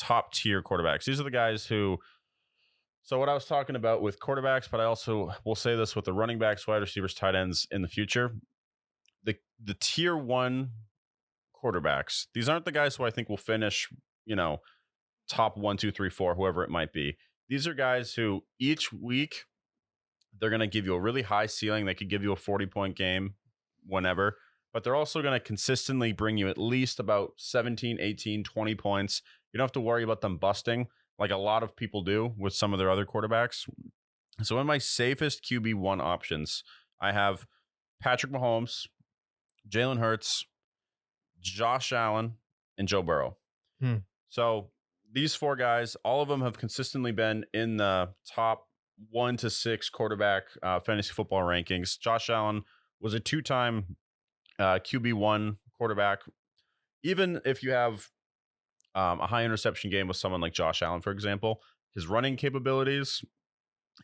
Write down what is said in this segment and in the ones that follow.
top tier quarterbacks. These are the guys who. So what I was talking about with quarterbacks, but I also will say this with the running backs, wide receivers, tight ends in the future. The tier one quarterbacks. These aren't the guys who I think will finish, top one, two, three, four, whoever it might be. These are guys who each week they're going to give you a really high ceiling. They could give you a 40-point game whenever, but they're also going to consistently bring you at least about 17, 18, 20 points. You don't have to worry about them busting like a lot of people do with some of their other quarterbacks. So in my safest QB1 options, I have Patrick Mahomes, Jalen Hurts, Josh Allen, and Joe Burrow. So these four guys, all of them have consistently been in the top 1 to 6 quarterback fantasy football rankings. Josh Allen was a 2-time QB1 quarterback. Even if you have a high interception game with someone like Josh Allen, for example, his running capabilities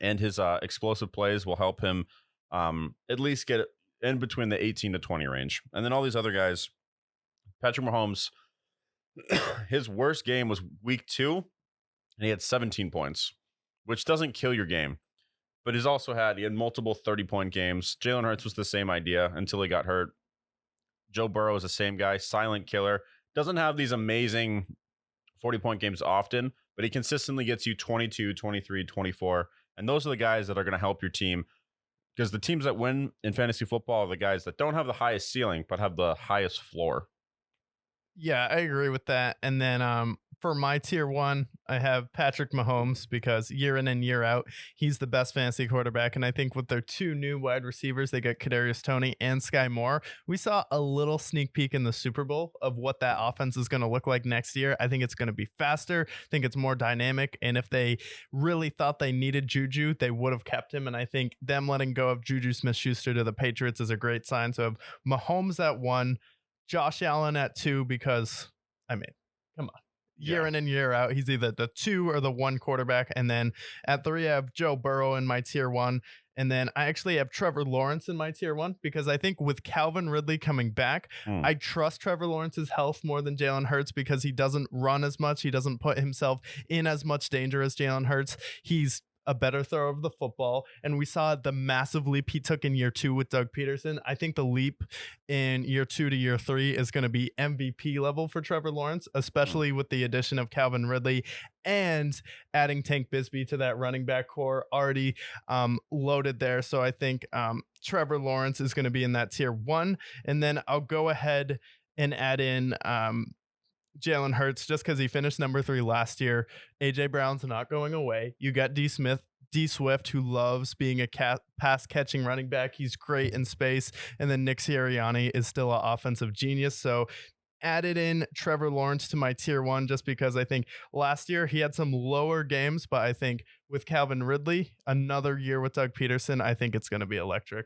and his explosive plays will help him at least get in between the 18 to 20 range. And then all these other guys, Patrick Mahomes, his worst game was week 2, and he had 17 points, which doesn't kill your game. But he had multiple 30-point games. Jalen Hurts was the same idea until he got hurt. Joe Burrow is the same guy, silent killer. Doesn't have these amazing 40-point games often, but he consistently gets you 22, 23, 24. And those are the guys that are going to help your team, because the teams that win in fantasy football are the guys that don't have the highest ceiling, but have the highest floor. Yeah, I agree with that. And then for my tier one, I have Patrick Mahomes, because year in and year out, he's the best fantasy quarterback. And I think with their 2 new wide receivers, they got Kadarius Toney and Sky Moore. We saw a little sneak peek in the Super Bowl of what that offense is going to look like next year. I think it's going to be faster. I think it's more dynamic. And if they really thought they needed Juju, they would have kept him. And I think them letting go of Juju Smith-Schuster to the Patriots is a great sign. So Mahomes at 1, Josh Allen at 2, because, I mean, come on. Year in and year out, he's either the 2 or the 1 quarterback. And then at 3, I have Joe Burrow in my tier 1. And then I actually have Trevor Lawrence in my tier 1, because I think with Calvin Ridley coming back, I trust Trevor Lawrence's health more than Jalen Hurts, because he doesn't run as much. He doesn't put himself in as much danger as Jalen Hurts. He's a better thrower of the football. And we saw the massive leap he took in year 2 with Doug Peterson. I think the leap in year 2 to year 3 is going to be MVP level for Trevor Lawrence, especially with the addition of Calvin Ridley and adding Tank Bigsby to that running back core already loaded there. So I think Trevor Lawrence is going to be in that tier 1. And then I'll go ahead and add in Jalen Hurts, just because he finished number 3 last year. AJ Brown's not going away. You got D Swift, who loves being a pass catching running back. He's great in space. And then Nick Sirianni is still an offensive genius. So added in Trevor Lawrence to my tier 1, just because I think last year he had some lower games, but I think with Calvin Ridley, another year with Doug Peterson, I think it's going to be electric.